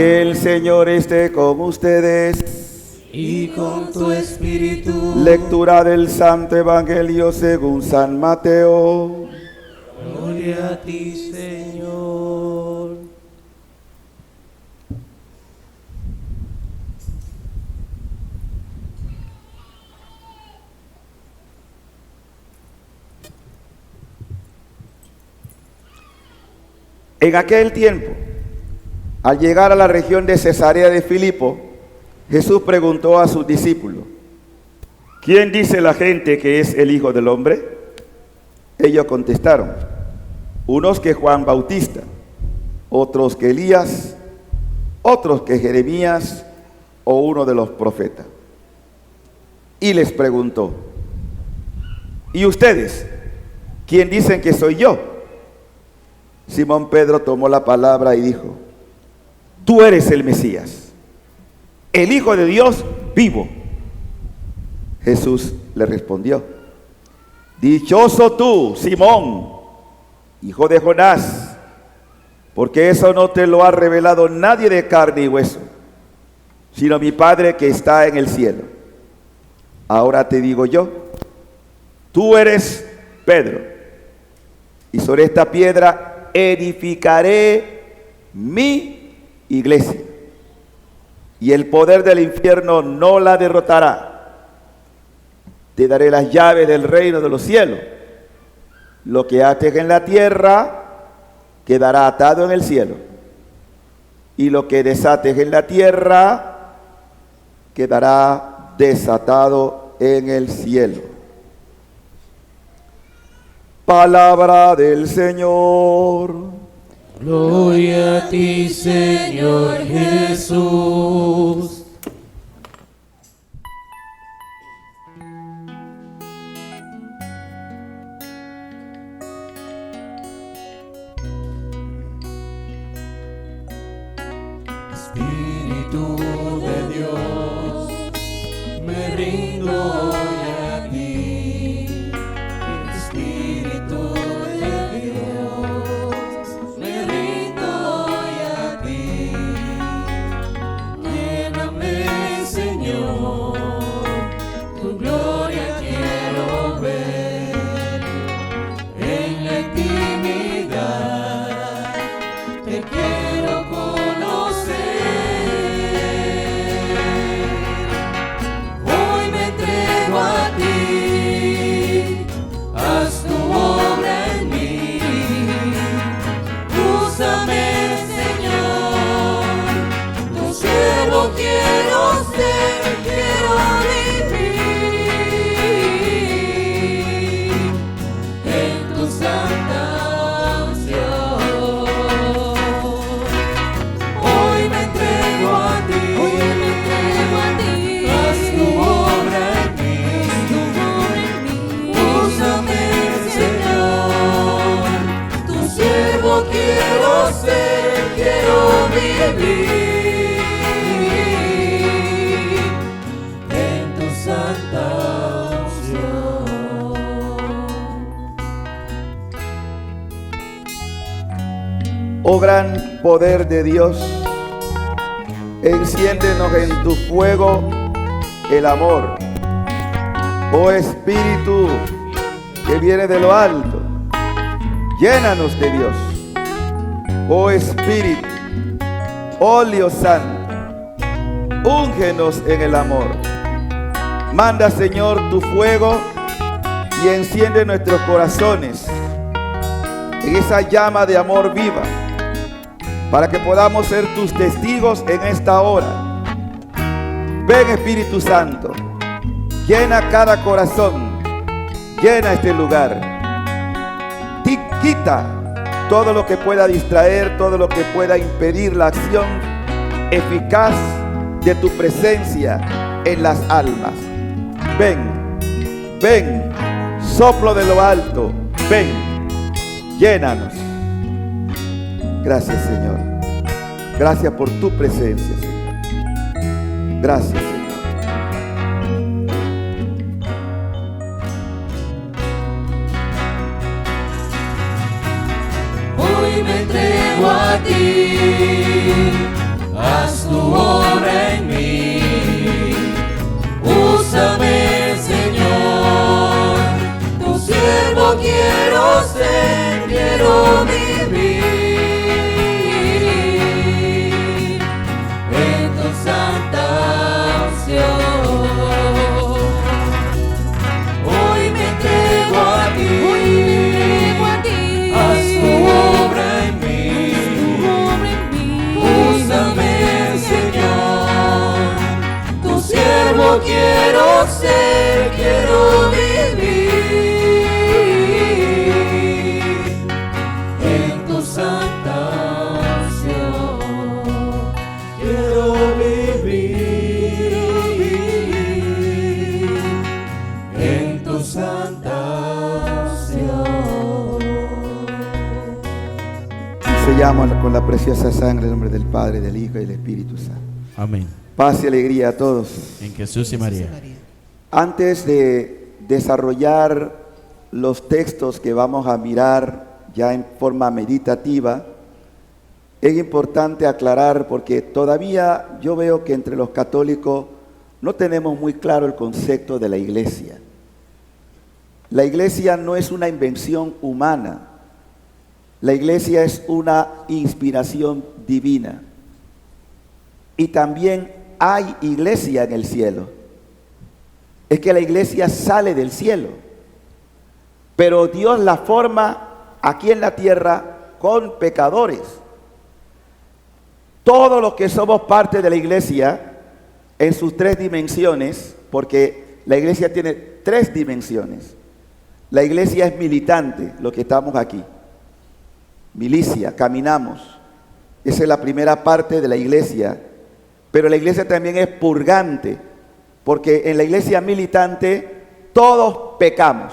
Que el Señor esté con ustedes. Y con tu espíritu. Lectura del Santo Evangelio según San Mateo. Gloria a ti, Señor. En aquel tiempo, al llegar a la región de Cesarea de Filipo, Jesús preguntó a sus discípulos: ¿quién dice la gente que es el Hijo del Hombre? Ellos contestaron: unos que Juan Bautista, otros que Elías, otros que Jeremías o uno de los profetas. Y les preguntó: ¿y ustedes? ¿Quién dicen que soy yo? Simón Pedro tomó la palabra y dijo: tú eres el Mesías, el Hijo de Dios vivo. Jesús le respondió: dichoso tú, Simón, hijo de Jonás, porque eso no te lo ha revelado nadie de carne y hueso, sino mi Padre que está en el cielo. Ahora te digo yo, tú eres Pedro, y sobre esta piedra edificaré mi iglesia, y el poder del infierno no la derrotará. Te daré las llaves del reino de los cielos. Lo que ates en la tierra quedará atado en el cielo, y lo que desates en la tierra quedará desatado en el cielo. Palabra del Señor. Gloria a ti, Señor Jesús. Espíritu de Dios, me rindo hoy a ti. Espíritu de Dios, me rindo hoy a ti. Lléname, Señor, tu gloria quiero ver. En la intimidad te quiero hoy me entrego a ti, haz tu obra en mí, úsame, Señor, tu siervo quiero ser, quiero vivir en tu santa unción. Hoy me entrego a ti, haz tu obra en mí, úsame, Señor, tu siervo quiero ser, quiero vivir en tu santa unción. Oh gran poder de Dios, enciéndenos en tu fuego el amor. Oh Espíritu que viene de lo alto, llénanos de Dios. Oh Espíritu, óleo santo, úngenos en el amor. Manda, Señor, tu fuego y enciende nuestros corazones en esa llama de amor viva, para que podamos ser tus testigos en esta hora. Ven, Espíritu Santo, llena cada corazón, llena este lugar. Quita todo lo que pueda distraer, todo lo que pueda impedir la acción eficaz de tu presencia en las almas. Ven, ven, soplo de lo alto, ven, llénanos. Gracias, Señor. Gracias por tu presencia, Señor. Gracias, Señor. Hoy me entrego a ti, haz tu obra en mí. Úsame, Señor, tu siervo quiero ser, quiero vivir en tu santa unción. Hoy me entrego a ti, haz tu obra en mí. Úsame, Señor, tu siervo quiero ser, quiero vivir en tu santa unción. Quiero vivir en tu santa unción. Sellamos con la preciosa sangre en nombre del Padre, del Hijo y del Espíritu Santo. Amén. Paz y alegría a todos. En Jesús y María. Antes de desarrollar los textos que vamos a mirar ya en forma meditativa, es importante aclarar porque todavía yo veo que entre los católicos no tenemos muy claro el concepto de la iglesia. La iglesia no es una invención humana. La iglesia es una inspiración divina. Y también hay iglesia en el cielo. Es que la iglesia sale del cielo. Pero Dios la forma aquí en la tierra con pecadores. Todos los que somos parte de la iglesia en sus tres dimensiones, porque la iglesia tiene tres dimensiones. La iglesia es militante, lo que estamos aquí. Milicia, caminamos. Esa es la primera parte de la iglesia. Pero la iglesia también es purgante, porque en la iglesia militante todos pecamos,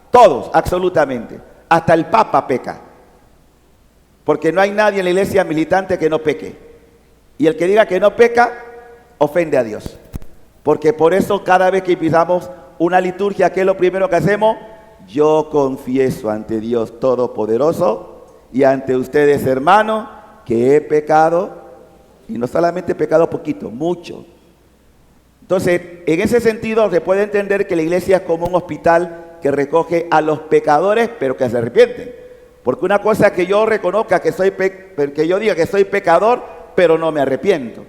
todos, absolutamente, hasta el Papa peca, porque no hay nadie en la iglesia militante que no peque, y el que diga que no peca, ofende a Dios, porque por eso cada vez que empezamos una liturgia, ¿qué es lo primero que hacemos? Yo confieso ante Dios Todopoderoso y ante ustedes, hermanos, que he pecado. Y no solamente pecado poquito, mucho. Entonces, en ese sentido se puede entender que la iglesia es como un hospital que recoge a los pecadores, pero que se arrepienten. Porque una cosa es que yo reconozca que que yo diga que soy pecador, pero no me arrepiento.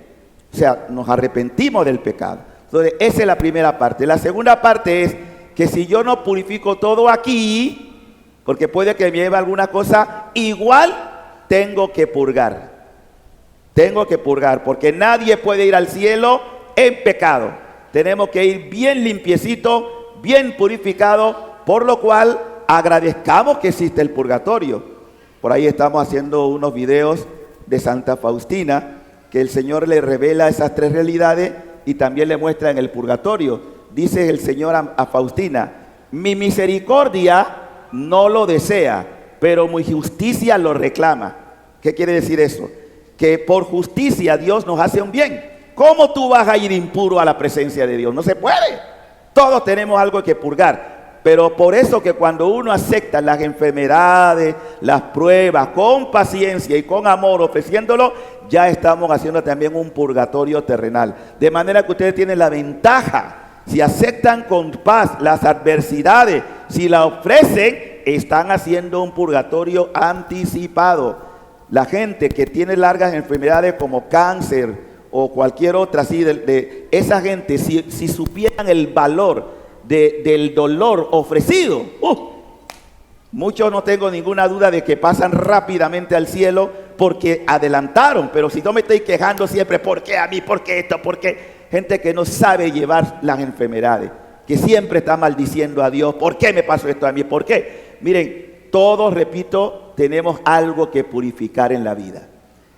O sea, nos arrepentimos del pecado. Entonces, esa es la primera parte. La segunda parte es que si yo no purifico todo aquí, porque puede que me lleve alguna cosa, igual tengo que purgar. Tengo que purgar, porque nadie puede ir al cielo en pecado. Tenemos que ir bien limpiecito, bien purificado, por lo cual agradezcamos que existe el purgatorio. Por ahí estamos haciendo unos videos de Santa Faustina, que el Señor le revela esas tres realidades y también le muestra en el purgatorio. Dice el Señor a Faustina: mi misericordia no lo desea, pero mi justicia lo reclama. ¿Qué quiere decir eso? Que por justicia Dios nos hace un bien. ¿Cómo tú vas a ir impuro a la presencia de Dios? No se puede. Todos tenemos algo que purgar. Pero por eso que cuando uno acepta las enfermedades, las pruebas, con paciencia y con amor, ofreciéndolo, ya estamos haciendo también un purgatorio terrenal. De manera que ustedes tienen la ventaja. Si aceptan con paz las adversidades, si la ofrecen, están haciendo un purgatorio anticipado. La gente que tiene largas enfermedades como cáncer o cualquier otra así, de esa gente, si supieran el valor del dolor ofrecido, muchos, no tengo ninguna duda de que pasan rápidamente al cielo porque adelantaron. Pero si no me estoy quejando siempre, ¿por qué a mí? ¿Por qué esto? ¿Por qué? Gente que no sabe llevar las enfermedades, que siempre está maldiciendo a Dios. ¿Por qué me pasó esto a mí? ¿Por qué? Miren, todos, repito, tenemos algo que purificar en la vida.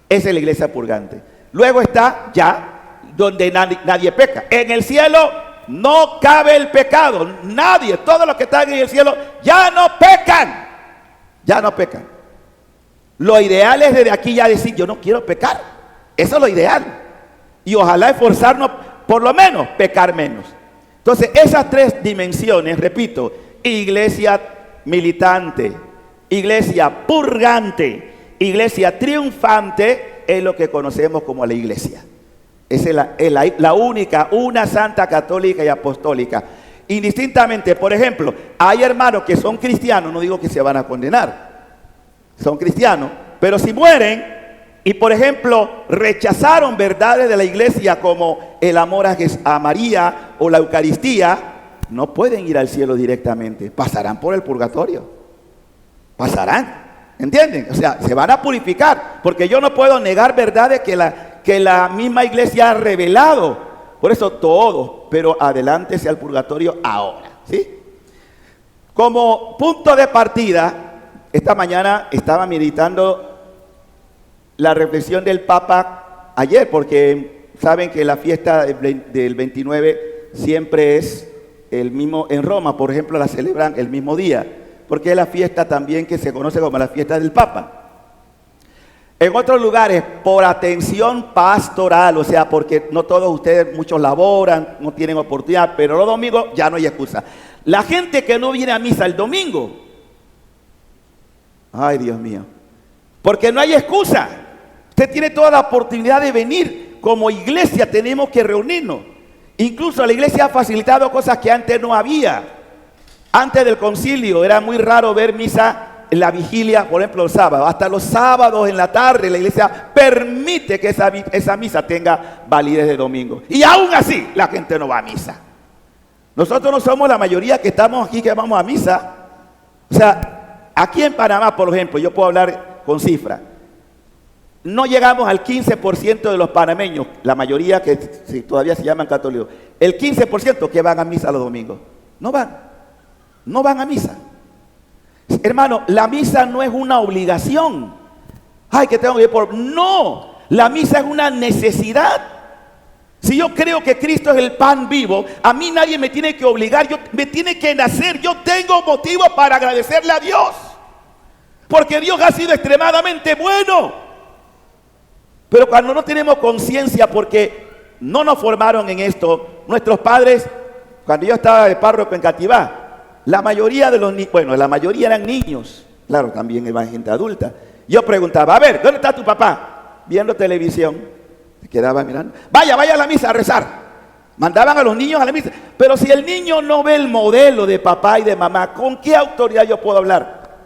Esa es la iglesia purgante. Luego está ya donde nadie peca. En el cielo no cabe el pecado. Nadie, todos los que están en el cielo ya no pecan. Ya no pecan. Lo ideal es desde aquí ya decir: yo no quiero pecar. Eso es lo ideal. Y ojalá esforzarnos por lo menos pecar menos. Entonces, esas tres dimensiones, repito: iglesia militante, iglesia purgante, iglesia triunfante, es lo que conocemos como la iglesia. Esa es la única, una santa, católica y apostólica. Indistintamente, por ejemplo, hay hermanos que son cristianos, no digo que se van a condenar, son cristianos, pero si mueren y, por ejemplo, rechazaron verdades de la iglesia como el amor a María o la Eucaristía, no pueden ir al cielo directamente, pasarán por el purgatorio, pasarán, ¿entienden? O sea, se van a purificar, porque yo no puedo negar verdades que la misma iglesia ha revelado. Por eso todos, pero adelántese al purgatorio ahora, ¿sí? Como punto de partida, esta mañana estaba meditando la reflexión del Papa ayer, porque saben que la fiesta del 29 siempre es el mismo, en Roma, por ejemplo, la celebran el mismo día, porque es la fiesta también que se conoce como la fiesta del Papa. En otros lugares, por atención pastoral, o sea, porque no todos ustedes, muchos laboran, no tienen oportunidad, pero los domingos ya no hay excusa. La gente que no viene a misa el domingo, ay Dios mío, porque no hay excusa. Usted tiene toda la oportunidad de venir. Como iglesia tenemos que reunirnos. Incluso la iglesia ha facilitado cosas que antes no había. Antes del concilio era muy raro ver misa en la vigilia, por ejemplo, el sábado. Hasta los sábados en la tarde la iglesia permite que esa misa tenga validez de domingo. Y aún así la gente no va a misa. Nosotros no somos la mayoría que estamos aquí que vamos a misa. O sea, aquí en Panamá, por ejemplo, yo puedo hablar con cifras. No llegamos al 15% de los panameños, la mayoría que todavía se llaman católicos. El 15% que van a misa los domingos. No van a misa. Hermano, la misa no es una obligación. Ay, que tengo que ir por... No, la misa es una necesidad. Si yo creo que Cristo es el pan vivo, a mí nadie me tiene que obligar, me tiene que nacer. Yo tengo motivo para agradecerle a Dios, porque Dios ha sido extremadamente bueno. Pero cuando no tenemos conciencia, porque no nos formaron en esto, nuestros padres, cuando yo estaba de párroco en Cativá, la mayoría de los niños, bueno, la mayoría eran niños, claro, también iban gente adulta. Yo preguntaba, a ver, ¿dónde está tu papá? Viendo televisión, se quedaba mirando. Vaya a la misa a rezar. Mandaban a los niños a la misa. Pero si el niño no ve el modelo de papá y de mamá, ¿con qué autoridad yo puedo hablar?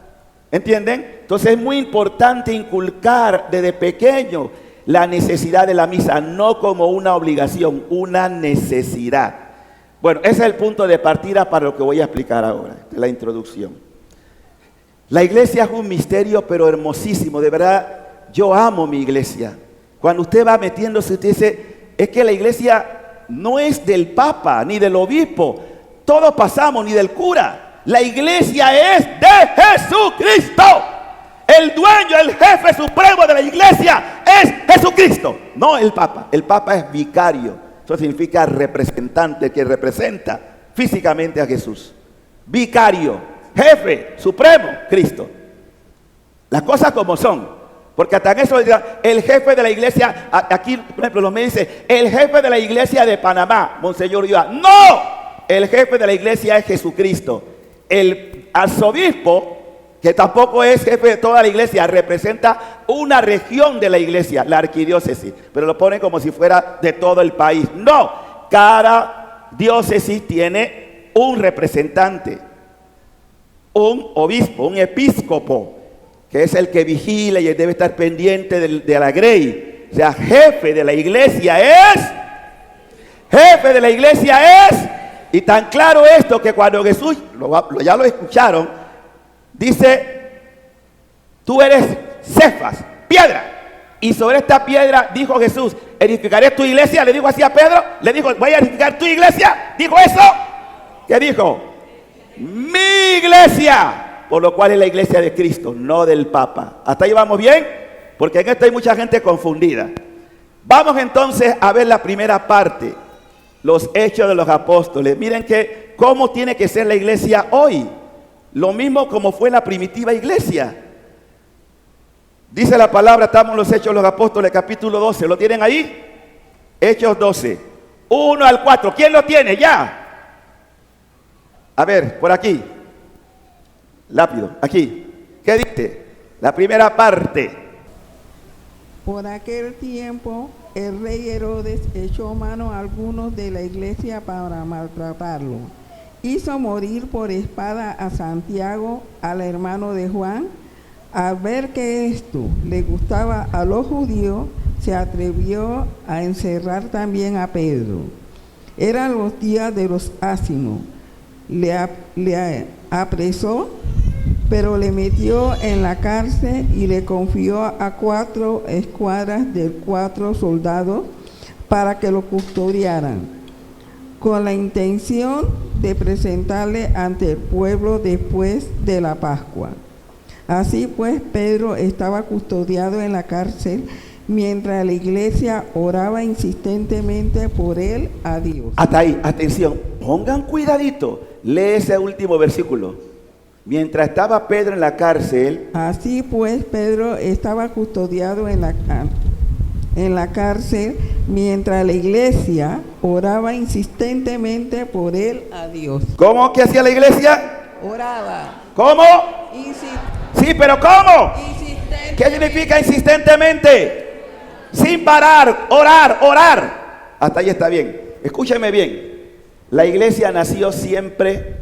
¿Entienden? Entonces es muy importante inculcar desde pequeño la necesidad de la misa, no como una obligación, una necesidad. Bueno, ese es el punto de partida para lo que voy a explicar ahora, la introducción. La iglesia es un misterio, pero hermosísimo. De verdad, yo amo mi iglesia. Cuando usted va metiéndose, usted dice, es que la iglesia no es del Papa, ni del obispo. Todos pasamos, ni del cura. La iglesia es de Jesucristo. El dueño, el jefe supremo de la iglesia es Jesucristo, no el Papa. El Papa es vicario. Eso significa representante, que representa físicamente a Jesús. Vicario, jefe supremo, Cristo. Las cosas como son. Porque hasta en eso el jefe de la iglesia, aquí por ejemplo los me dice, el jefe de la iglesia de Panamá, Monseñor Yoa. No, el jefe de la iglesia es Jesucristo. El arzobispo, que tampoco es jefe de toda la iglesia, representa una región de la iglesia, la arquidiócesis, pero lo ponen como si fuera de todo el país. No, cada diócesis tiene un representante, un obispo, un episcopo, que es el que vigila y debe estar pendiente de la grey. O sea, jefe de la iglesia es, y tan claro esto que cuando Jesús, ya lo escucharon, dice, tú eres Cefas, piedra. Y sobre esta piedra, dijo Jesús, edificaré tu iglesia. Le dijo así a Pedro, le dijo, voy a edificar tu iglesia. Dijo eso. ¿Qué dijo? Mi iglesia. Por lo cual es la iglesia de Cristo, no del Papa. ¿Hasta ahí vamos bien? Porque en esto hay mucha gente confundida. Vamos entonces a ver la primera parte, los hechos de los apóstoles. Miren que cómo tiene que ser la iglesia hoy. Lo mismo como fue la primitiva iglesia. Dice la palabra, estamos en los Hechos de los Apóstoles, capítulo 12. ¿Lo tienen ahí? Hechos 12, 1 al 4. ¿Quién lo tiene? Ya. A ver, por aquí. Lápido, aquí. ¿Qué dice? La primera parte. Por aquel tiempo, el rey Herodes echó mano a algunos de la iglesia para maltratarlo. Hizo morir por espada a Santiago, al hermano de Juan. Al ver que esto le gustaba a los judíos, se atrevió a encerrar también a Pedro. Eran los días de los ácimos. Le apresó, pero le metió en la cárcel y le confió a 4 escuadras de 4 soldados para que lo custodiaran, con la intención de presentarle ante el pueblo después de la Pascua. Así pues, Pedro estaba custodiado en la cárcel mientras la iglesia oraba insistentemente por él a Dios. Hasta ahí, atención, pongan cuidadito, lee ese último versículo. Mientras estaba Pedro en la cárcel. Así pues, Pedro estaba custodiado en la cárcel mientras la iglesia oraba insistentemente por él a Dios. ¿Cómo que hacía la iglesia? Oraba. ¿Cómo? Sí, pero ¿cómo? ¿Qué significa insistentemente? Sin parar, orar. Hasta ahí está bien. Escúcheme bien. La iglesia nació siempre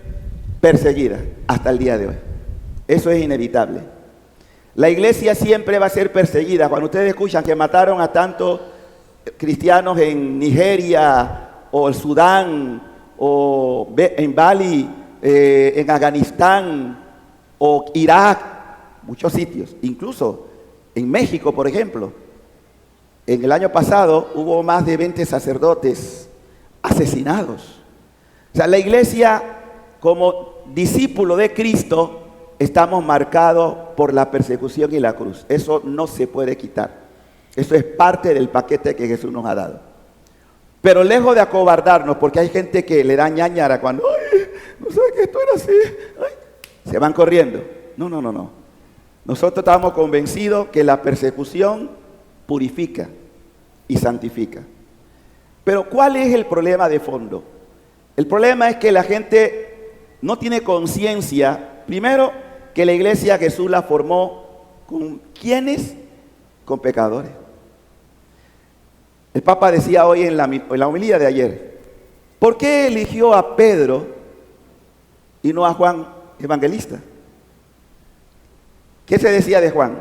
perseguida hasta el día de hoy. Eso es inevitable. La iglesia siempre va a ser perseguida. Cuando ustedes escuchan que mataron a tantos cristianos en Nigeria o el Sudán o en Bali, en Afganistán o Irak, muchos sitios, incluso en México, por ejemplo, en el año pasado hubo más de 20 sacerdotes asesinados. O sea, la iglesia, como discípulo de Cristo, estamos marcados por la persecución y la cruz. Eso no se puede quitar. Eso es parte del paquete que Jesús nos ha dado. Pero lejos de acobardarnos, porque hay gente que le da ñañara cuando, ay, no sabe que esto era así, ay, se van corriendo. No. Nosotros estamos convencidos que la persecución purifica y santifica. Pero ¿cuál es el problema de fondo? El problema es que la gente no tiene conciencia, primero, que la iglesia Jesús la formó con ¿quiénes? Con pecadores. El Papa decía hoy en la homilía de ayer, ¿por qué eligió a Pedro y no a Juan Evangelista? ¿Qué se decía de Juan?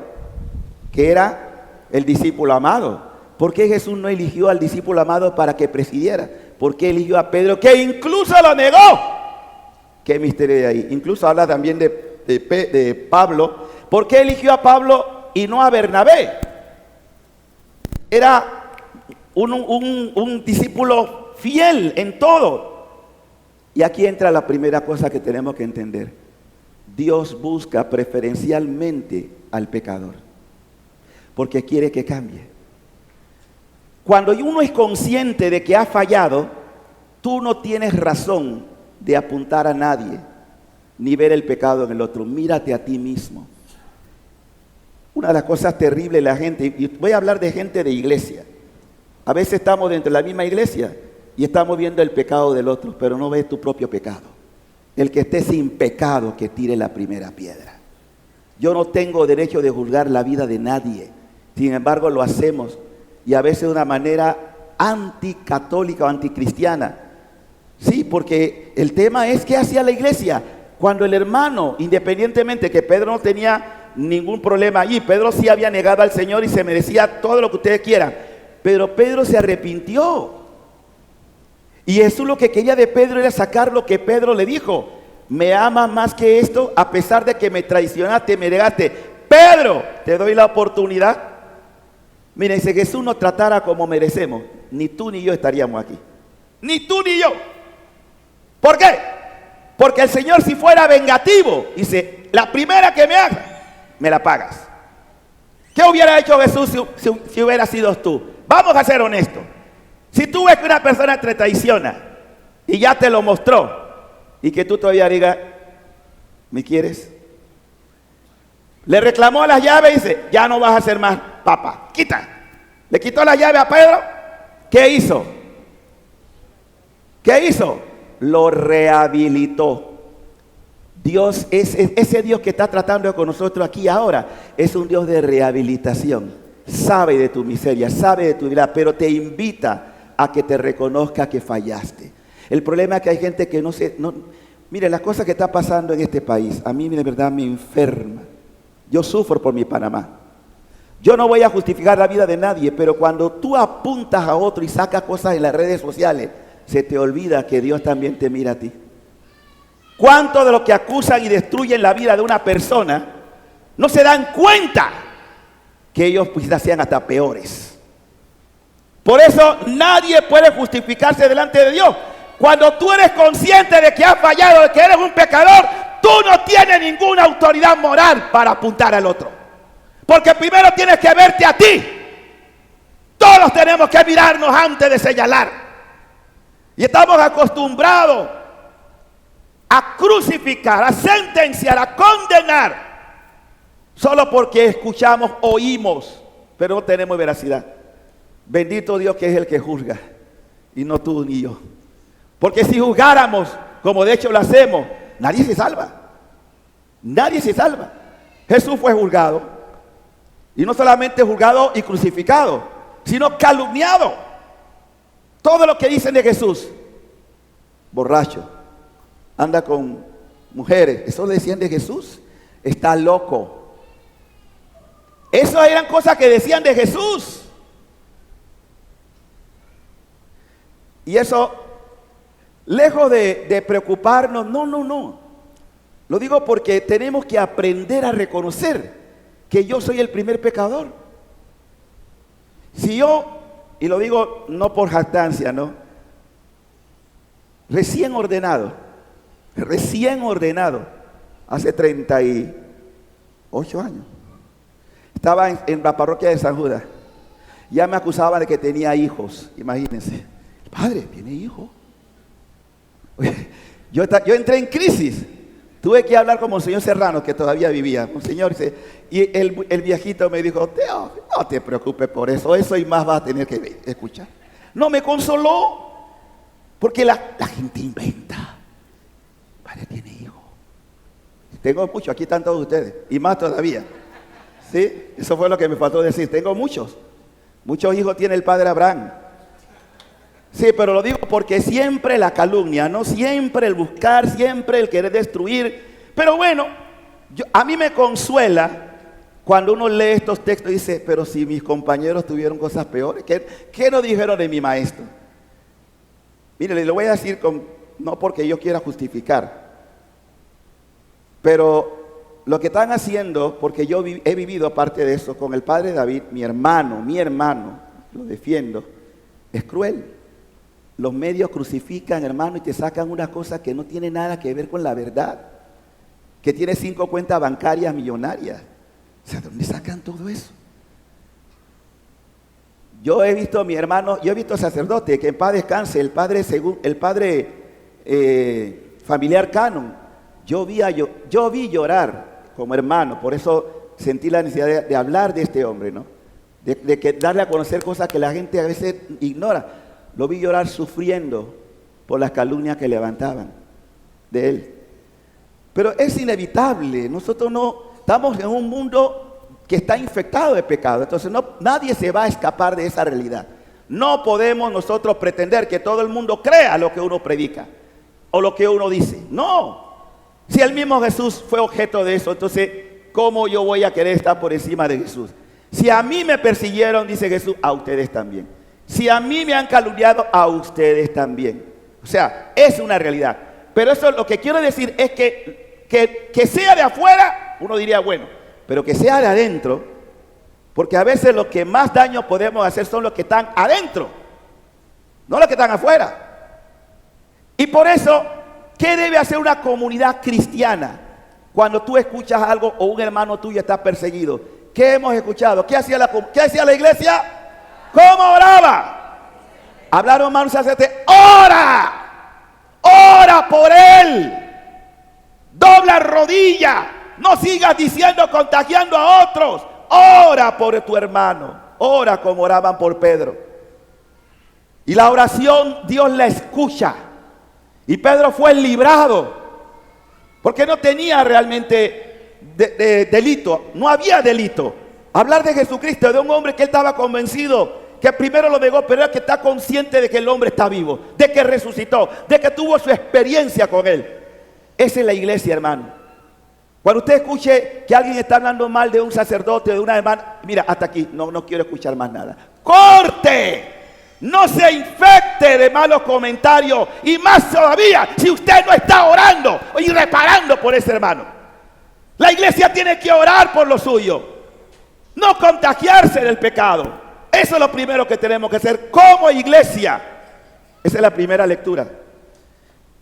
Que era el discípulo amado. ¿Por qué Jesús no eligió al discípulo amado para que presidiera? ¿Por qué eligió a Pedro, que incluso lo negó? ¿Qué misterio hay ahí? Incluso habla también de Pablo. ¿Por qué eligió a Pablo y no a Bernabé? Era un discípulo fiel en todo. Y aquí entra la primera cosa que tenemos que entender. Dios busca preferencialmente al pecador, porque quiere que cambie. Cuando uno es consciente de que ha fallado, tú no tienes razón de apuntar a nadie, ni ver el pecado en el otro. Mírate a ti mismo. Una de las cosas terribles de la gente, y voy a hablar de gente de iglesia. A veces estamos dentro de la misma iglesia y estamos viendo el pecado del otro, pero no ves tu propio pecado. El que esté sin pecado, que tire la primera piedra. Yo no tengo derecho de juzgar la vida de nadie. Sin embargo, lo hacemos. Y a veces de una manera anticatólica o anticristiana. Sí, porque el tema es qué hacía la iglesia. Cuando el hermano, independientemente que Pedro no tenía ningún problema allí, Pedro sí había negado al Señor y se merecía todo lo que ustedes quieran. Pero Pedro se arrepintió. Y Jesús lo que quería de Pedro era sacar lo que Pedro le dijo. ¿Me amas más que esto? A pesar de que me traicionaste, me negaste. Pedro, te doy la oportunidad. Miren, si Jesús nos tratara como merecemos, ni tú ni yo estaríamos aquí. Ni tú ni yo. ¿Por qué? Porque el Señor, si fuera vengativo, dice, la primera que me hagas, me la pagas. ¿Qué hubiera hecho Jesús si hubiera sido tú? Vamos a ser honestos. Si tú ves que una persona te traiciona y ya te lo mostró, y que tú todavía digas, ¿me quieres? Le reclamó las llaves y dice, ya no vas a ser más papa, quita. Le quitó la llave a Pedro. ¿Qué hizo? ¿Qué hizo? Lo rehabilitó. Dios, ese Dios que está tratando con nosotros aquí ahora, es un Dios de rehabilitación. sabe de tu miseria, sabe de tu vida, pero te invita a que te reconozca que fallaste. El problema es que hay gente que mire, las cosas que está pasando en este país, a mí de verdad me enferma. Yo sufro por mi Panamá. Yo no voy a justificar la vida de nadie, pero cuando tú apuntas a otro y sacas cosas en las redes sociales, se te olvida que Dios también te mira a ti. ¿Cuántos de los que acusan y destruyen la vida de una persona no se dan cuenta que ellos quizás sean hasta peores? Por eso nadie puede justificarse delante de Dios. Cuando tú eres consciente de que has fallado, de que eres un pecador, tú no tienes ninguna autoridad moral para apuntar al otro. Porque primero tienes que verte a ti. Todos tenemos que mirarnos antes de señalar. Y estamos acostumbrados a crucificar, a sentenciar, a condenar, solo porque escuchamos, oímos, pero no tenemos veracidad. Bendito Dios que es el que juzga, y no tú ni yo. Porque si juzgáramos, como de hecho lo hacemos, nadie se salva. Nadie se salva. Jesús fue juzgado, y no solamente juzgado y crucificado, sino calumniado. Todo lo que dicen de Jesús, borracho, anda con mujeres, eso le decían de Jesús, está loco. Eso eran cosas que decían de Jesús. Y eso, lejos de preocuparnos, no. Lo digo porque tenemos que aprender a reconocer que yo soy el primer pecador. Si yo, y lo digo no por jactancia, ¿no? Recién ordenado, hace 38 años, estaba en la parroquia de San Judas. Ya me acusaban de que tenía hijos, imagínense. Padre, ¿tiene hijos? Yo entré en crisis. Tuve que hablar con Monseñor Serrano, que todavía vivía. Monseñor, y el viejito me dijo, Teo, no te preocupes por eso y más vas a tener que escuchar. No, me consoló, porque la gente inventa. Padre, tiene hijos. Tengo muchos, aquí están todos ustedes, y más todavía. ¿Sí? Eso fue lo que me faltó decir. Tengo muchos hijos tiene el padre Abraham. Sí, pero lo digo porque siempre la calumnia, no siempre el buscar, siempre el querer destruir. Pero bueno, a mí me consuela cuando uno lee estos textos y dice, pero si mis compañeros tuvieron cosas peores, ¿qué no dijeron de mi maestro? Mire, le lo voy a decir no porque yo quiera justificar, pero lo que están haciendo, porque yo he vivido aparte de eso, con el padre David, mi hermano, lo defiendo, es cruel. Los medios crucifican, hermano, y te sacan una cosa que no tiene nada que ver con la verdad. Que tiene 5 cuentas bancarias millonarias. O sea, ¿de dónde sacan todo eso? Yo he visto a mi hermano, yo he visto sacerdote, que en paz descanse, el padre familiar Canon. Yo vi llorar como hermano, por eso sentí la necesidad de hablar de este hombre, ¿no? De darle a conocer cosas que la gente a veces ignora. Lo vi llorar sufriendo por las calumnias que levantaban de él. Pero es inevitable. Nosotros no estamos en un mundo que está infectado de pecado. Entonces nadie se va a escapar de esa realidad. No podemos nosotros pretender que todo el mundo crea lo que uno predica o lo que uno dice. No. Si el mismo Jesús fue objeto de eso, entonces ¿cómo yo voy a querer estar por encima de Jesús? Si a mí me persiguieron, dice Jesús, a ustedes también. Si a mí me han calumniado, a ustedes también. O sea, es una realidad. Pero eso lo que quiero decir es que sea de afuera, uno diría bueno, pero que sea de adentro, porque a veces los que más daño podemos hacer son los que están adentro, no los que están afuera. Y por eso, ¿qué debe hacer una comunidad cristiana cuando tú escuchas algo o un hermano tuyo está perseguido? ¿Qué hemos escuchado? ¿Qué hacía la iglesia? ¿Cómo oraba? Hablaron, hermanos, ora por él, dobla rodilla, no sigas diciendo, contagiando a otros, ora por tu hermano, ora como oraban por Pedro. Y la oración Dios la escucha, y Pedro fue librado, porque no tenía realmente delito, no había delito. Hablar de Jesucristo, de un hombre que él estaba convencido, que primero lo negó, pero es que está consciente de que el hombre está vivo, de que resucitó, de que tuvo su experiencia con él. Esa es la iglesia, hermano. Cuando usted escuche que alguien está hablando mal de un sacerdote, de una hermana, mira, hasta aquí, no quiero escuchar más nada. ¡Corte! No se infecte de malos comentarios, y más todavía si usted no está orando y reparando por ese hermano. La iglesia tiene que orar por lo suyo, no contagiarse del pecado. Eso es lo primero que tenemos que hacer como iglesia. Esa es la primera lectura.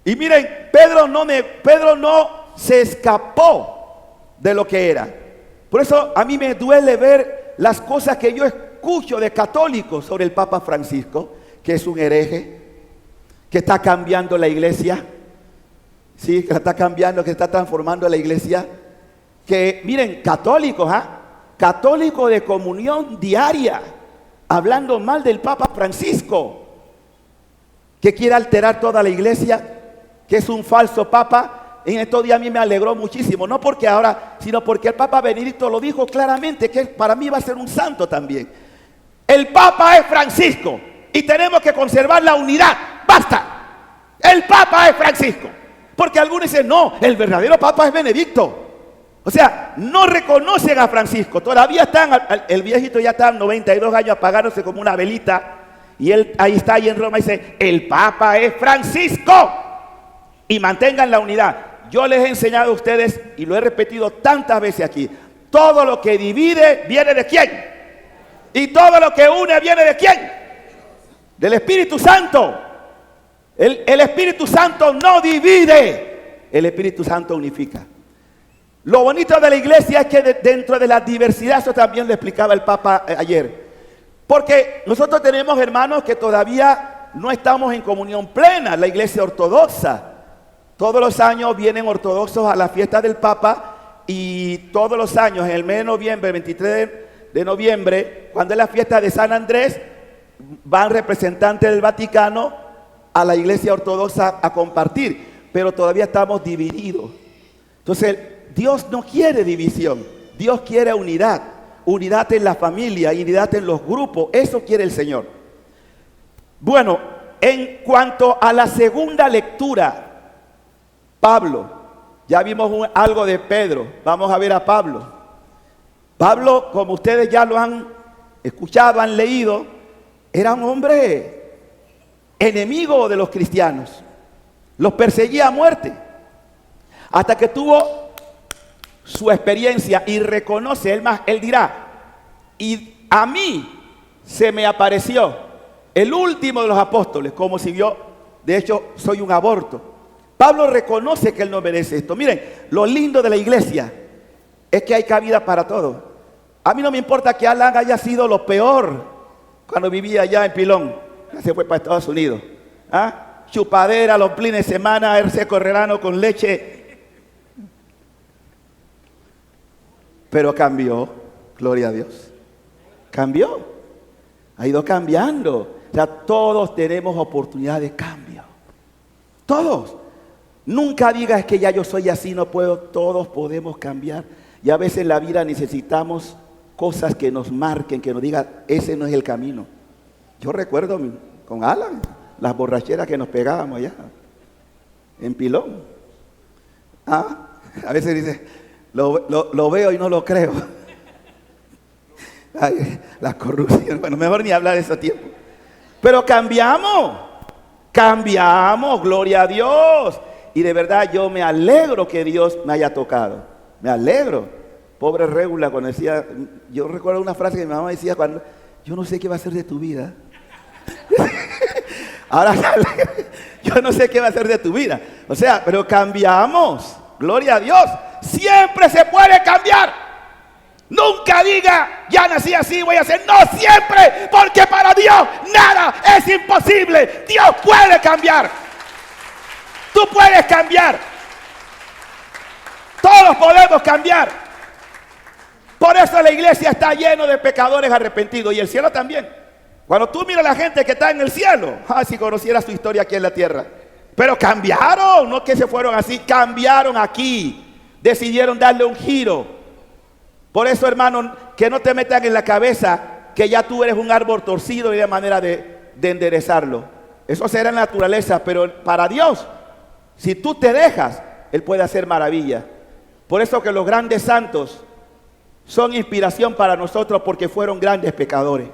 Y miren, Pedro no se escapó de lo que era. Por eso a mí me duele ver las cosas que yo escucho de católicos sobre el Papa Francisco, que es un hereje, que está cambiando la iglesia, sí, que la está cambiando, que está transformando la iglesia. Que miren, católicos, católicos de comunión diaria, hablando mal del Papa Francisco, que quiere alterar toda la iglesia, que es un falso papa. En estos días a mí me alegró muchísimo, no porque ahora, sino porque el Papa Benedicto lo dijo claramente, que para mí va a ser un santo también. El Papa es Francisco y tenemos que conservar la unidad. ¡Basta! El Papa es Francisco. Porque algunos dicen, no, el verdadero Papa es Benedicto. O sea, no reconocen a Francisco. Todavía están, el viejito ya está 92 años apagándose como una velita. Y él ahí está, ahí en Roma, y dice, el Papa es Francisco. Y mantengan la unidad. Yo les he enseñado a ustedes, y lo he repetido tantas veces aquí, todo lo que divide viene de ¿quién? Y todo lo que une viene de ¿quién? Del Espíritu Santo. El Espíritu Santo no divide, el Espíritu Santo unifica. Lo bonito de la iglesia es que dentro de la diversidad, eso también lo explicaba el Papa ayer, porque nosotros tenemos hermanos que todavía no estamos en comunión plena, la iglesia ortodoxa. Todos los años vienen ortodoxos a la fiesta del Papa, y todos los años, en el mes de noviembre, el 23 de noviembre, cuando es la fiesta de San Andrés, van representantes del Vaticano a la iglesia ortodoxa a compartir, pero todavía estamos divididos. Entonces, Dios no quiere división, Dios quiere unidad, unidad en la familia, unidad en los grupos, eso quiere el Señor. Bueno, en cuanto a la segunda lectura, Pablo, ya vimos algo de Pedro, vamos a ver a Pablo. Pablo, como ustedes ya lo han escuchado, han leído, era un hombre enemigo de los cristianos, los perseguía a muerte, hasta que tuvo su experiencia y reconoce, él dirá, y a mí se me apareció el último de los apóstoles, como si yo, de hecho, soy un aborto. Pablo reconoce que él no merece esto. Miren, lo lindo de la iglesia es que hay cabida para todo. A mí no me importa que Alan haya sido lo peor cuando vivía allá en Pilón. Se fue para Estados Unidos. Chupadera, los plines de semana, irse correrano con leche. Pero cambió, gloria a Dios. Cambió. Ha ido cambiando. O sea, todos tenemos oportunidad de cambio. Todos. Nunca digas que ya yo soy así, no puedo. Todos podemos cambiar. Y a veces en la vida necesitamos cosas que nos marquen, que nos digan, ese no es el camino. Yo recuerdo con Alan, las borracheras que nos pegábamos allá, en Pilón. A veces dice, lo veo y no lo creo. Ay, la corrupción, bueno, mejor ni hablar de ese tiempo. Pero cambiamos, gloria a Dios. Y de verdad yo me alegro que Dios me haya tocado. Me alegro. Pobre Regula, cuando decía, yo recuerdo una frase que mi mamá decía cuando, yo no sé qué va a hacer de tu vida. Ahora yo no sé qué va a hacer de tu vida. O sea, pero cambiamos. Gloria a Dios. Siempre se puede cambiar. Nunca diga, ya nací así, voy a hacer. No, siempre, porque para Dios nada es imposible. Dios puede cambiar. Tú puedes cambiar. Todos podemos cambiar. Por eso la iglesia está llena de pecadores arrepentidos, y el cielo también. Cuando tú miras a la gente que está en el cielo, si conocieras su historia aquí en la tierra. Pero cambiaron, no que se fueron así, cambiaron aquí. Decidieron darle un giro. Por eso, hermano, que no te metan en la cabeza que ya tú eres un árbol torcido y de manera de enderezarlo. Eso será en la naturaleza, pero para Dios, si tú te dejas, Él puede hacer maravillas. Por eso que los grandes santos son inspiración para nosotros, porque fueron grandes pecadores.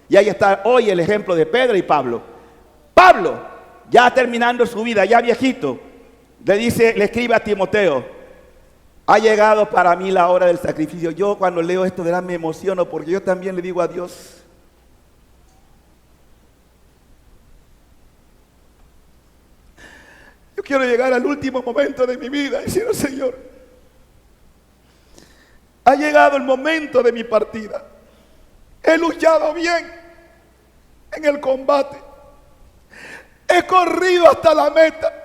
Y ahí está hoy el ejemplo de Pedro y Pablo. Pablo, ya terminando su vida, ya viejito, le escribe a Timoteo: ha llegado para mí la hora del sacrificio. Yo cuando leo esto de verdad me emociono, porque yo también le digo a Dios: yo quiero llegar al último momento de mi vida diciendo: Señor, ha llegado el momento de mi partida. He luchado bien en el combate. He corrido hasta la meta.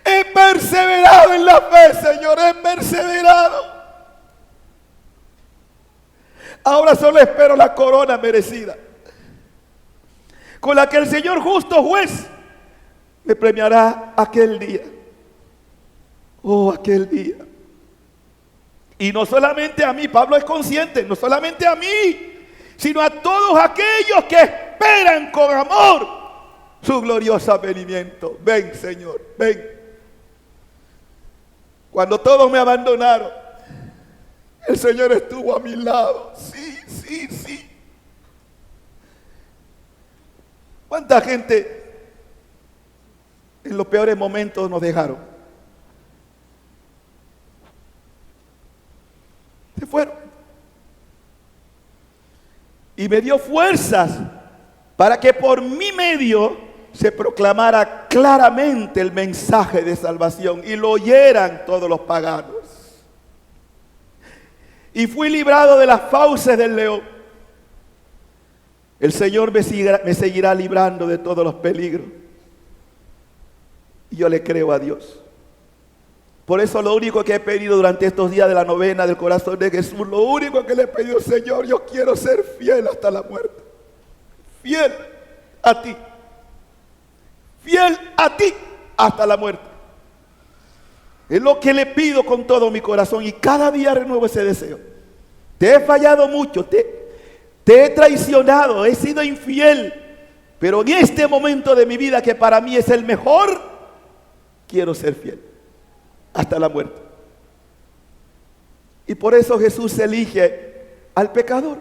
He perseverado en la fe, Señor. He perseverado. Ahora solo espero la corona merecida, con la que el Señor justo juez me premiará aquel día. Oh, aquel día. Y no solamente a mí, Pablo es consciente, no solamente a mí, sino a todos aquellos que esperan con amor su glorioso venimiento. Ven, Señor, ven. Cuando todos me abandonaron, el Señor estuvo a mi lado. Sí, sí, sí. ¿Cuánta gente en los peores momentos nos dejaron? Se fueron. Y me dio fuerzas para que por mi medio se proclamara claramente el mensaje de salvación y lo oyeran todos los paganos. Y fui librado de las fauces del león. El Señor me seguirá librando de todos los peligros. Y yo le creo a Dios. Por eso lo único que he pedido durante estos días de la novena del corazón de Jesús, lo único que le he pedido: Señor, yo quiero ser fiel hasta la muerte. Fiel a ti. Fiel a ti hasta la muerte. Es lo que le pido con todo mi corazón, y cada día renuevo ese deseo. Te he fallado mucho, te he traicionado, he sido infiel, pero en este momento de mi vida, que para mí es el mejor, quiero ser fiel hasta la muerte. Y por eso Jesús elige al pecador.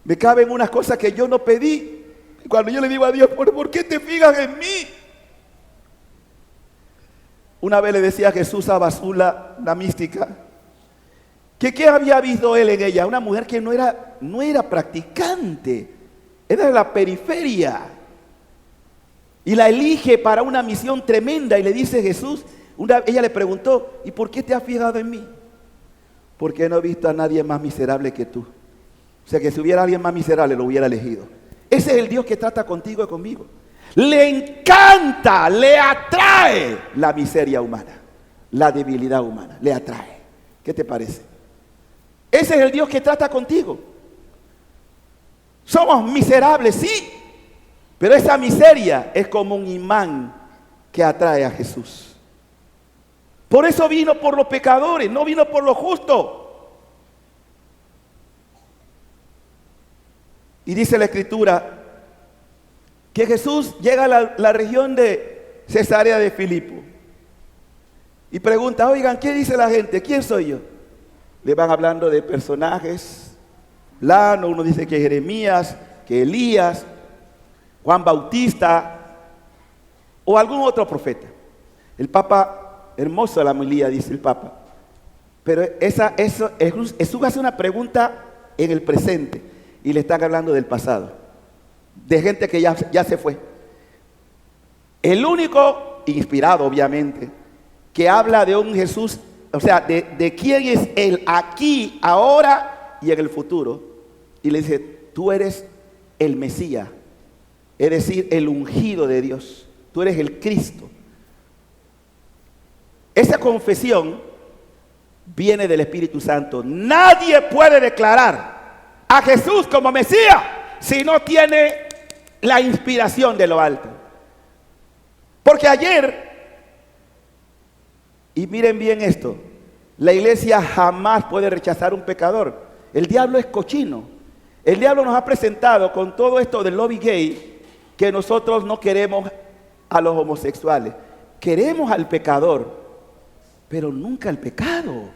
Me caben unas cosas que yo no pedí. Cuando yo le digo a Dios: ¿por qué te fijas en mí? Una vez le decía a Jesús a Basula, la mística, que qué había visto él en ella. Una mujer que no era practicante, era de la periferia. Y la elige para una misión tremenda. Y le dice Jesús, ella le preguntó: ¿y por qué te has fijado en mí? Porque no he visto a nadie más miserable que tú. O sea, que si hubiera alguien más miserable, lo hubiera elegido. Ese es el Dios que trata contigo y conmigo. Le encanta, le atrae la miseria humana, la debilidad humana, le atrae. ¿Qué te parece? Ese es el Dios que trata contigo. Somos miserables, sí, pero esa miseria es como un imán que atrae a Jesús. Por eso vino por los pecadores, no vino por los justos. Y dice la Escritura que Jesús llega a la región de Cesarea de Filipo y pregunta: oigan, ¿qué dice la gente? ¿Quién soy yo? Le van hablando de personajes. Uno dice que Jeremías, que Elías, Juan Bautista o algún otro profeta. El Papa, hermosa la homilía, dice el Papa, pero Jesús hace una pregunta en el presente y le están hablando del pasado, de gente que ya se fue. El único, inspirado obviamente, que habla de un Jesús, o sea, de quién es Él aquí, ahora y en el futuro. Y le dice: tú eres el Mesías, es decir, el ungido de Dios. Tú eres el Cristo. Esa confesión viene del Espíritu Santo. Nadie puede declarar a Jesús como Mesías si no tiene la inspiración de lo alto. Porque ayer, y miren bien esto, La iglesia jamás puede rechazar un pecador. El diablo es cochino. El diablo nos ha presentado con todo esto del lobby gay que nosotros no queremos a los homosexuales. Queremos al pecador, pero nunca al pecado.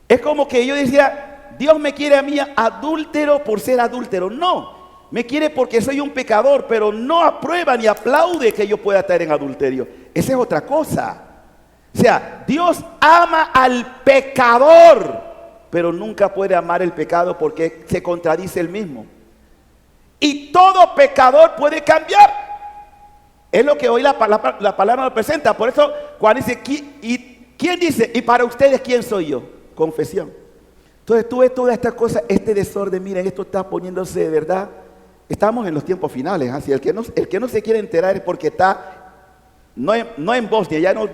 Es como que yo decía, Dios me quiere a mí adúltero por ser adúltero. No, me quiere porque soy un pecador, pero no aprueba ni aplaude que yo pueda estar en adulterio. Esa es otra cosa. O sea, Dios ama al pecador, pero nunca puede amar el pecado porque se contradice él mismo. Y todo pecador puede cambiar. Es lo que hoy la palabra nos presenta. Por eso cuando dice, ¿quién dice? Y para ustedes, ¿quién soy yo? Confesión. Entonces tú ves toda esta cosa, este desorden. Miren, esto está poniéndose de verdad. Estamos en los tiempos finales. Así, el que no se quiere enterar es porque está, no en Bosnia, ya no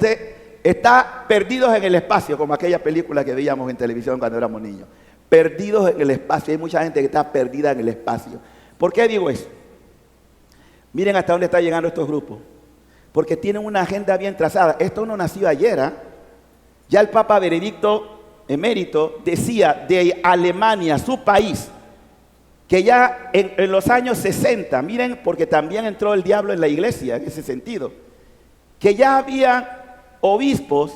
está perdidos en el espacio, como aquella película que veíamos en televisión cuando éramos niños. Perdidos en el espacio. Hay mucha gente que está perdida en el espacio. ¿Por qué digo eso? Miren hasta dónde están llegando estos grupos. Porque tienen una agenda bien trazada. Esto no nació ayer, ¿eh? Ya el Papa Benedicto Emérito decía de Alemania, su país, que ya en los años 60, miren, porque también entró el diablo en la iglesia en ese sentido, que ya había obispos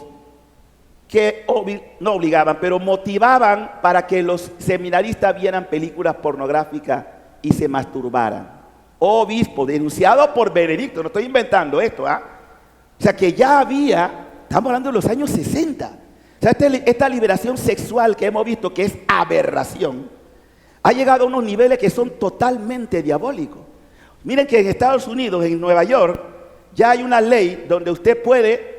que no obligaban, pero motivaban para que los seminaristas vieran películas pornográficas y se masturbaran. Obispo, denunciado por Benedicto, no estoy inventando esto, ¿ah? O sea que ya había, estamos hablando de los años 60. O sea, esta liberación sexual que hemos visto, que es aberración, ha llegado a unos niveles que son totalmente diabólicos. Miren que en Estados Unidos, en Nueva York, ya hay una ley donde usted puede,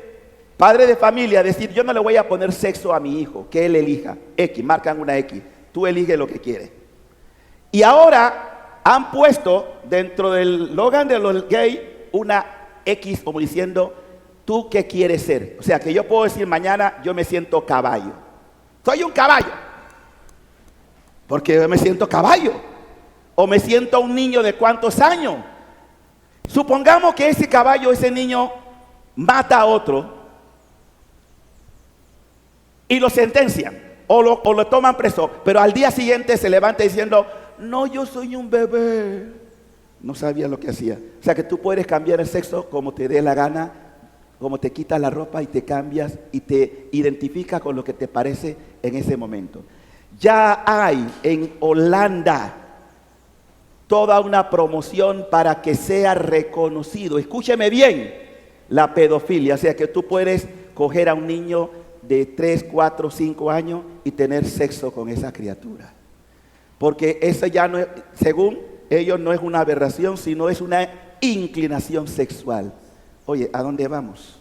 padre de familia, decir, yo no le voy a poner sexo a mi hijo, que él elija, X, marcan una X, tú eliges lo que quieres. Y ahora han puesto dentro del logan de los gays una X como diciendo, ¿tú qué quieres ser? O sea, que yo puedo decir mañana, yo me siento caballo. Soy un caballo. Porque yo me siento caballo. O me siento un niño de ¿cuántos años? Supongamos que ese caballo, ese niño, mata a otro y lo sentencian o lo toman preso, pero al día siguiente se levanta diciendo, no, yo soy un bebé. No sabía lo que hacía. O sea que tú puedes cambiar el sexo como te dé la gana, como te quitas la ropa y te cambias y te identificas con lo que te parece en ese momento. Ya hay en Holanda toda una promoción para que sea reconocido, escúcheme bien, la pedofilia. O sea que tú puedes coger a un niño de 3, 4, 5 años y tener sexo con esa criatura. Porque eso ya no es, según ellos, no es una aberración, sino es una inclinación sexual. Oye, ¿a dónde vamos?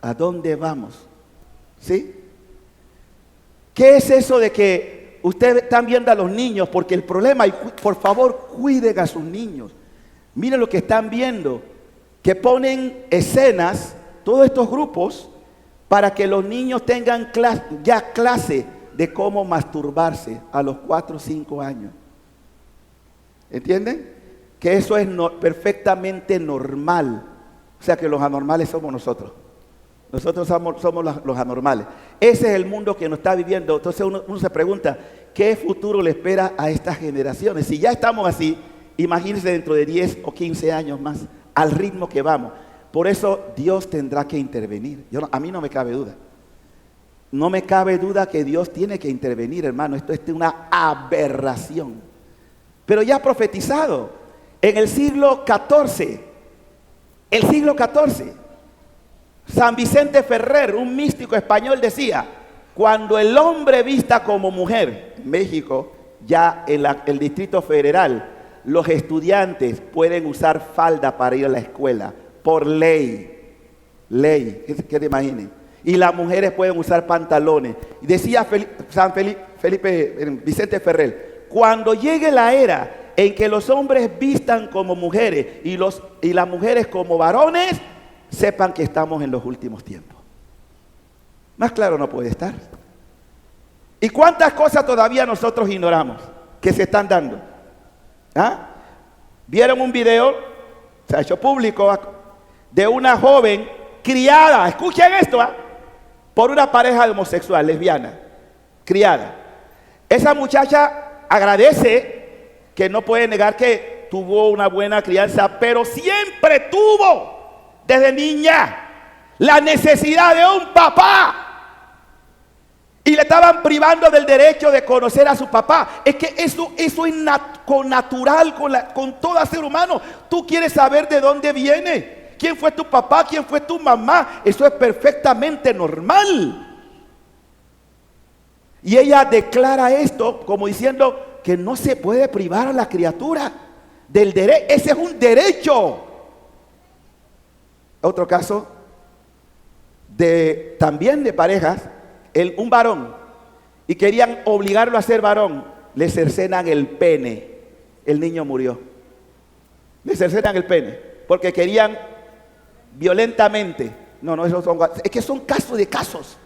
¿A dónde vamos? ¿Sí? ¿Qué es eso de que ustedes están viendo a los niños? Porque el problema, y por favor, cuiden a sus niños. Miren lo que están viendo, que ponen escenas, todos estos grupos, para que los niños tengan clase de cómo masturbarse a los 4 o 5 años. ¿Entienden? Que eso es perfectamente normal. O sea que los anormales somos nosotros. Nosotros somos los anormales. Ese es el mundo que nos está viviendo. Entonces uno se pregunta, ¿qué futuro le espera a estas generaciones? Si ya estamos así, imagínense dentro de 10 o 15 años más, al ritmo que vamos. Por eso Dios tendrá que intervenir. A mí no me cabe duda. No me cabe duda que Dios tiene que intervenir, hermano. Esto es una aberración. Pero ya profetizado en el siglo XIV. El siglo XIV. San Vicente Ferrer, un místico español, decía, cuando el hombre vista como mujer, en México, ya en el Distrito Federal, los estudiantes pueden usar falda para ir a la escuela, por ley, ¿qué te imagines? Y las mujeres pueden usar pantalones. Decía Vicente Ferrer, cuando llegue la era en que los hombres vistan como mujeres y las mujeres como varones, sepan que estamos en los últimos tiempos. Más claro no puede estar. ¿Y cuántas cosas todavía nosotros ignoramos que se están dando? ¿Ah? ¿Vieron un video? Se ha hecho público de una joven criada, escuchen esto, por una pareja homosexual, lesbiana, criada. Esa muchacha agradece que no puede negar que tuvo una buena crianza, pero siempre tuvo, desde niña, la necesidad de un papá. Y le estaban privando del derecho de conocer a su papá. Es que eso es natural con todo ser humano. Tú quieres saber de dónde viene, quién fue tu papá, quién fue tu mamá. Eso es perfectamente normal. Y ella declara esto como diciendo que no se puede privar a la criatura del derecho. Ese es un derecho. Otro caso también de parejas. Un varón, y querían obligarlo a ser varón, le cercenan el pene, el niño murió. Le cercenan el pene, porque querían violentamente. No, es que son casos de casos.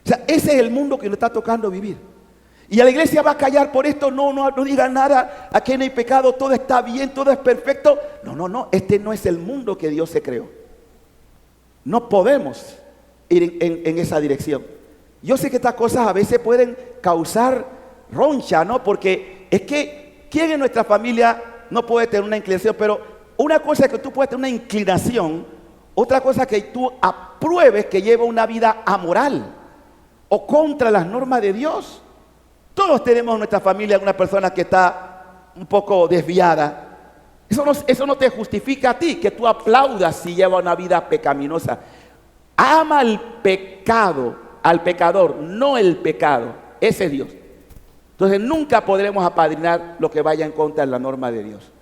O sea, ese es el mundo que nos está tocando vivir. Y a la iglesia va a callar por esto. No digan nada, aquí no hay pecado, todo está bien, todo es perfecto. No, este no es el mundo que Dios se creó. No podemos ir en esa dirección. Yo sé que estas cosas a veces pueden causar roncha, ¿no? Porque es que, ¿quién en nuestra familia no puede tener una inclinación? Pero una cosa es que tú puedes tener una inclinación, otra cosa es que tú apruebes que lleva una vida amoral o contra las normas de Dios. Todos tenemos en nuestra familia una persona que está un poco desviada. Eso no te justifica a ti que tú aplaudas si lleva una vida pecaminosa. Ama el pecado, al pecador, no el pecado. Ese es Dios. Entonces nunca podremos apadrinar lo que vaya en contra de la norma de Dios.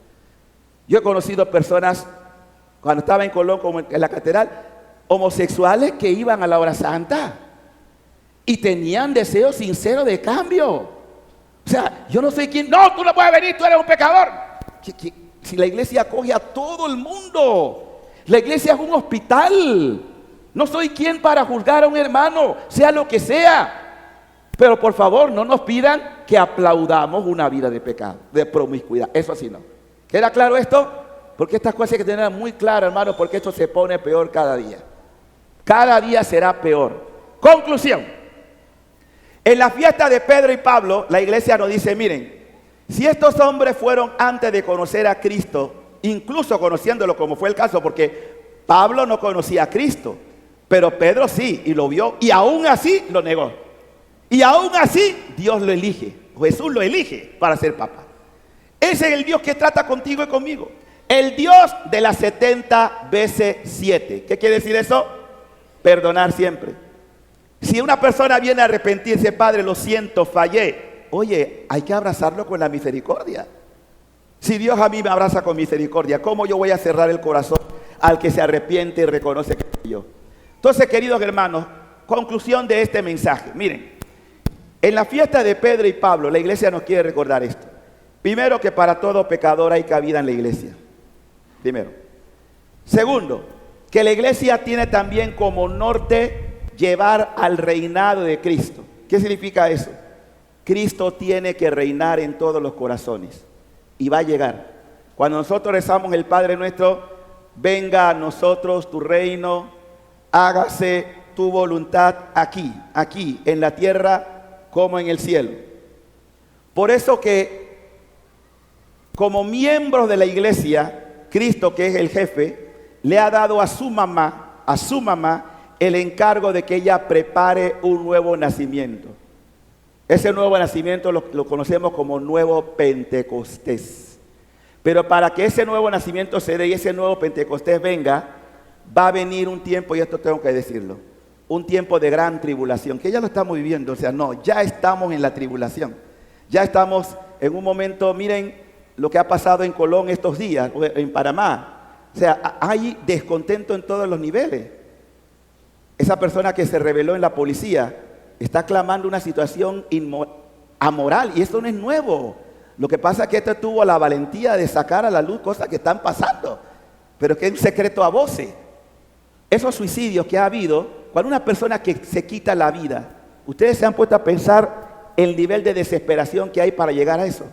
Yo he conocido personas, cuando estaba en Colón, como en la catedral, homosexuales que iban a la hora santa y tenían deseo sincero de cambio. O sea, yo no sé quién. No, tú no puedes venir, tú eres un pecador. Si la iglesia acoge a todo el mundo, la iglesia es un hospital. No soy quien para juzgar a un hermano, sea lo que sea. Pero por favor, no nos pidan que aplaudamos una vida de pecado, de promiscuidad. Eso así no. ¿Queda claro esto? Porque estas cosas hay que tenerlas muy claras, hermano, porque esto se pone peor cada día. Cada día será peor. Conclusión. En la fiesta de Pedro y Pablo, la iglesia nos dice, miren, si estos hombres fueron antes de conocer a Cristo, incluso conociéndolo como fue el caso, porque Pablo no conocía a Cristo, pero Pedro sí, y lo vio, y aún así lo negó. Y aún así Dios lo elige, Jesús lo elige para ser papa. Ese es el Dios que trata contigo y conmigo. El Dios de las 70 veces 7. ¿Qué quiere decir eso? Perdonar siempre. Si una persona viene a arrepentirse, Padre, lo siento, fallé. Oye, hay que abrazarlo con la misericordia. Si Dios a mí me abraza con misericordia, ¿cómo yo voy a cerrar el corazón al que se arrepiente y reconoce que soy yo? Entonces, queridos hermanos, conclusión de este mensaje. Miren, en la fiesta de Pedro y Pablo, la iglesia nos quiere recordar esto. Primero, que para todo pecador hay cabida en la iglesia. Primero. Segundo, que la iglesia tiene también como norte llevar al reinado de Cristo. ¿Qué significa eso? Cristo tiene que reinar en todos los corazones y va a llegar. Cuando nosotros rezamos el Padre Nuestro, venga a nosotros tu reino, hágase tu voluntad aquí en la tierra como en el cielo. Por eso que como miembros de la iglesia, Cristo, que es el jefe, le ha dado a su mamá, el encargo de que ella prepare un nuevo nacimiento. Ese nuevo nacimiento lo conocemos como nuevo Pentecostés. Pero para que ese nuevo nacimiento se dé y ese nuevo Pentecostés venga, va a venir un tiempo, y esto tengo que decirlo, un tiempo de gran tribulación, que ya lo estamos viviendo. O sea, no, ya estamos en la tribulación. Ya estamos en un momento, miren lo que ha pasado en Colón estos días, en Panamá. O sea, hay descontento en todos los niveles. Esa persona que se rebeló en la policía está clamando una situación amoral, y esto no es nuevo. Lo que pasa es que este tuvo la valentía de sacar a la luz cosas que están pasando, pero que es un secreto a voces. Esos suicidios que ha habido, cuando una persona que se quita la vida, ustedes se han puesto a pensar el nivel de desesperación que hay para llegar a eso.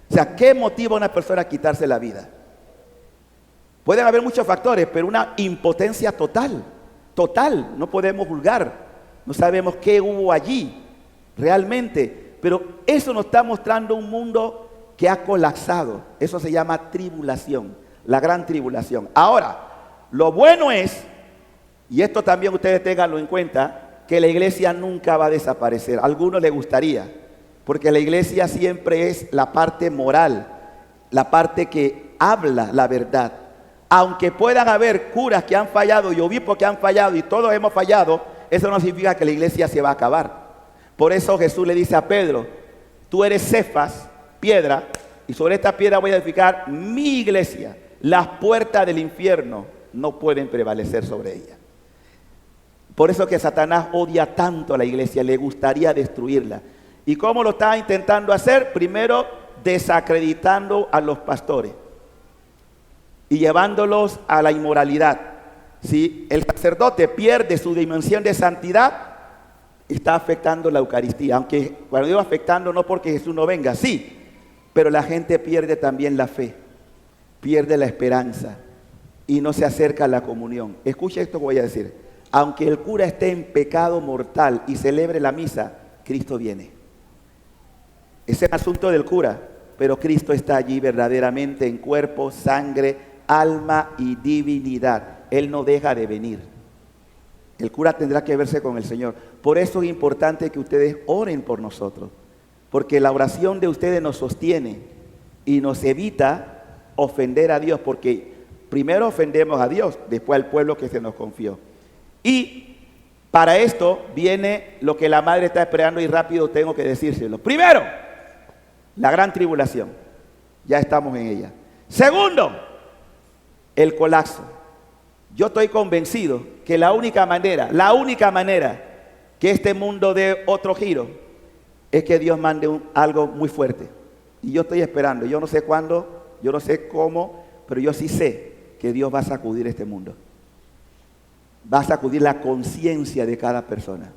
O sea, ¿qué motiva a una persona a quitarse la vida? Pueden haber muchos factores, pero una impotencia total, no podemos juzgar. no sabemos qué hubo allí realmente, pero eso nos está mostrando un mundo que ha colapsado. Eso se llama tribulación, la gran tribulación. Ahora, lo bueno es, y esto también ustedes tenganlo en cuenta, que la iglesia nunca va a desaparecer. A algunos les gustaría, porque la iglesia siempre es la parte moral, la parte que habla la verdad. Aunque puedan haber curas que han fallado y obispos que han fallado y todos hemos fallado, eso no significa que la iglesia se va a acabar. Por eso Jesús le dice a Pedro, tú eres Cefas, piedra, y sobre esta piedra voy a edificar mi iglesia. Las puertas del infierno no pueden prevalecer sobre ella. Por eso que Satanás odia tanto a la iglesia, le gustaría destruirla. ¿Y cómo lo está intentando hacer? Primero, desacreditando a los pastores y llevándolos a la inmoralidad. Si el sacerdote pierde su dimensión de santidad, está afectando la Eucaristía. Aunque cuando digo afectando, no porque Jesús no venga, sí, pero la gente pierde también la fe, pierde la esperanza y no se acerca a la comunión. Escucha esto que voy a decir. Aunque el cura esté en pecado mortal y celebre la misa, Cristo viene. Es el asunto del cura, pero Cristo está allí verdaderamente en cuerpo, sangre, alma y divinidad. Él no deja de venir. El cura tendrá que verse con el Señor. Por eso es importante que ustedes oren por nosotros, porque la oración de ustedes nos sostiene y nos evita ofender a Dios, porque primero ofendemos a Dios, después al pueblo que se nos confió. Y para esto viene lo que la madre está esperando y rápido tengo que decírselo. Primero, la gran tribulación. Ya estamos en ella. Segundo, el colapso. Yo estoy convencido que la única manera que este mundo dé otro giro es que Dios mande algo muy fuerte. Y yo estoy esperando. Yo no sé cuándo, yo no sé cómo, pero yo sí sé que Dios va a sacudir este mundo. Va a sacudir la conciencia de cada persona.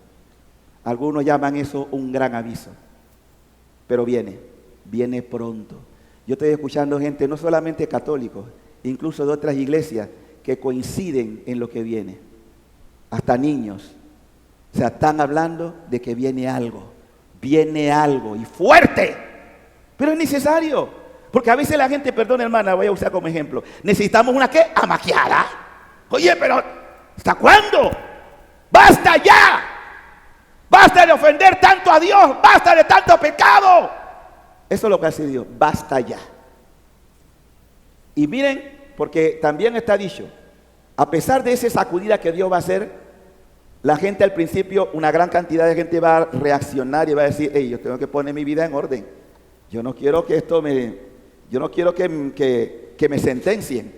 Algunos llaman eso un gran aviso, pero viene pronto. Yo estoy escuchando gente, no solamente católicos, incluso de otras iglesias, que coinciden en lo que viene. Hasta niños. O sea, están hablando de que viene algo y fuerte, pero es necesario. Porque a veces la gente, perdón hermana, voy a usar como ejemplo, necesitamos una ¿qué? Amaqueada. Oye, pero ¿hasta cuándo? ¡Basta ya! ¡Basta de ofender tanto a Dios! ¡Basta de tanto pecado! Eso es lo que hace Dios, basta ya. Y miren, porque también está dicho, a pesar de esa sacudida que Dios va a hacer, la gente al principio, una gran cantidad de gente va a reaccionar y va a decir, hey, yo tengo que poner mi vida en orden. Yo no quiero que que me sentencien.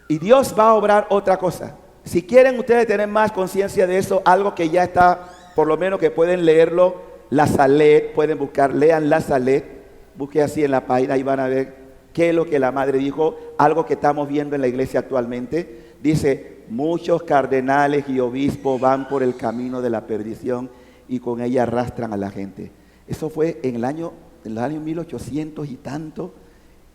Y Dios va a obrar otra cosa. Si quieren ustedes tener más conciencia de eso, algo que ya está, por lo menos que pueden leerlo, la Salet, pueden buscar, lean la Salet, busquen así en la página y van a ver qué es lo que la madre dijo, algo que estamos viendo en la iglesia actualmente. Dice, muchos cardenales y obispos van por el camino de la perdición y con ella arrastran a la gente. Eso fue en el año 1800 y tanto,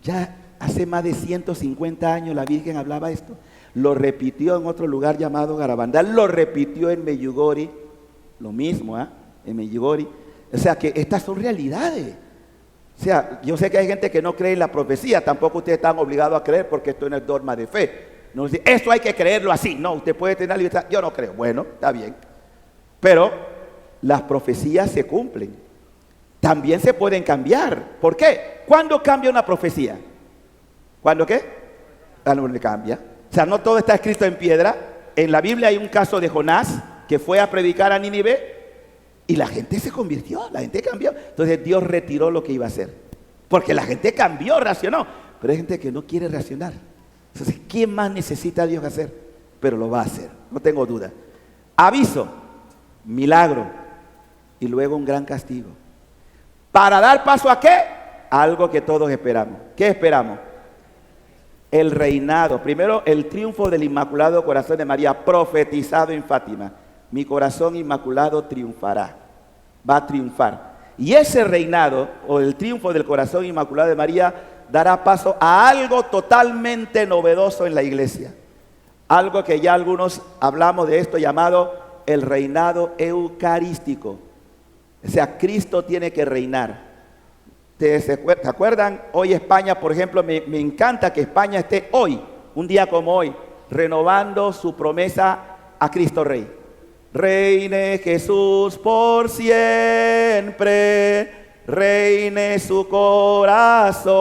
ya hace más de 150 años la Virgen hablaba esto. Lo repitió en otro lugar llamado Garabandal, lo repitió en Medjugorje, lo mismo, en Medjugorje. O sea que estas son realidades. O sea, yo sé que hay gente que no cree en la profecía, tampoco ustedes están obligados a creer porque esto no es dogma de fe. No dice, esto hay que creerlo así. No, usted puede tener la libertad. Yo no creo. Bueno, está bien. Pero las profecías se cumplen. También se pueden cambiar. ¿Por qué? ¿Cuándo cambia una profecía? ¿Cuándo qué? Cuando cambia. O sea, no todo está escrito en piedra. En la Biblia hay un caso de Jonás que fue a predicar a Nínive y la gente se convirtió, la gente cambió. Entonces Dios retiró lo que iba a hacer. Porque la gente cambió, reaccionó. Pero hay gente que no quiere reaccionar. Entonces, ¿qué más necesita Dios hacer? Pero lo va a hacer, no tengo duda. Aviso, milagro y luego un gran castigo. ¿Para dar paso a qué? Algo que todos esperamos. ¿Qué esperamos? El reinado. Primero, el triunfo del Inmaculado Corazón de María, profetizado en Fátima. Mi corazón inmaculado triunfará, va a triunfar. Y ese reinado, o el triunfo del corazón inmaculado de María, dará paso a algo totalmente novedoso en la iglesia. Algo que ya algunos hablamos de esto llamado el reinado eucarístico. O sea, Cristo tiene que reinar. ¿Se acuerdan? Hoy España, por ejemplo, me encanta que España esté hoy, un día como hoy, renovando su promesa a Cristo Rey. Reine Jesús por siempre, reine su corazón,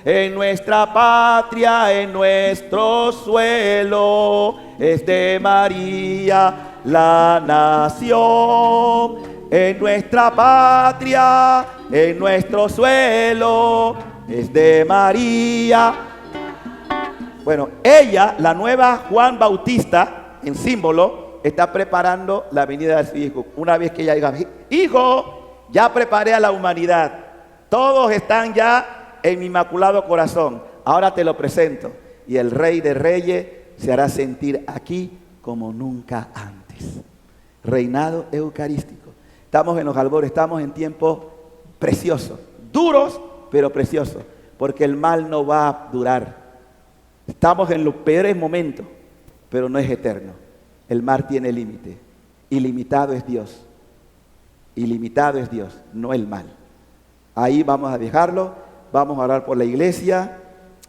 en nuestra patria, en nuestro suelo, es de María la nación. En nuestra patria, en nuestro suelo, es de María. Bueno, ella, la nueva Juan Bautista, en símbolo, está preparando la venida de su hijo. Una vez que ella diga, hijo, ya preparé a la humanidad. Todos están ya en mi inmaculado corazón. Ahora te lo presento. Y el Rey de Reyes se hará sentir aquí como nunca antes. Reinado eucarístico. Estamos en los albores, estamos en tiempos preciosos, duros, pero preciosos, porque el mal no va a durar. Estamos en los peores momentos, pero no es eterno. El mal tiene límite. Ilimitado es Dios. Ilimitado es Dios, no el mal. Ahí vamos a dejarlo, vamos a orar por la iglesia,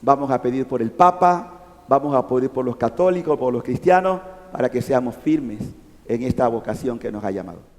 vamos a pedir por el Papa, vamos a pedir por los católicos, por los cristianos, para que seamos firmes en esta vocación que nos ha llamado.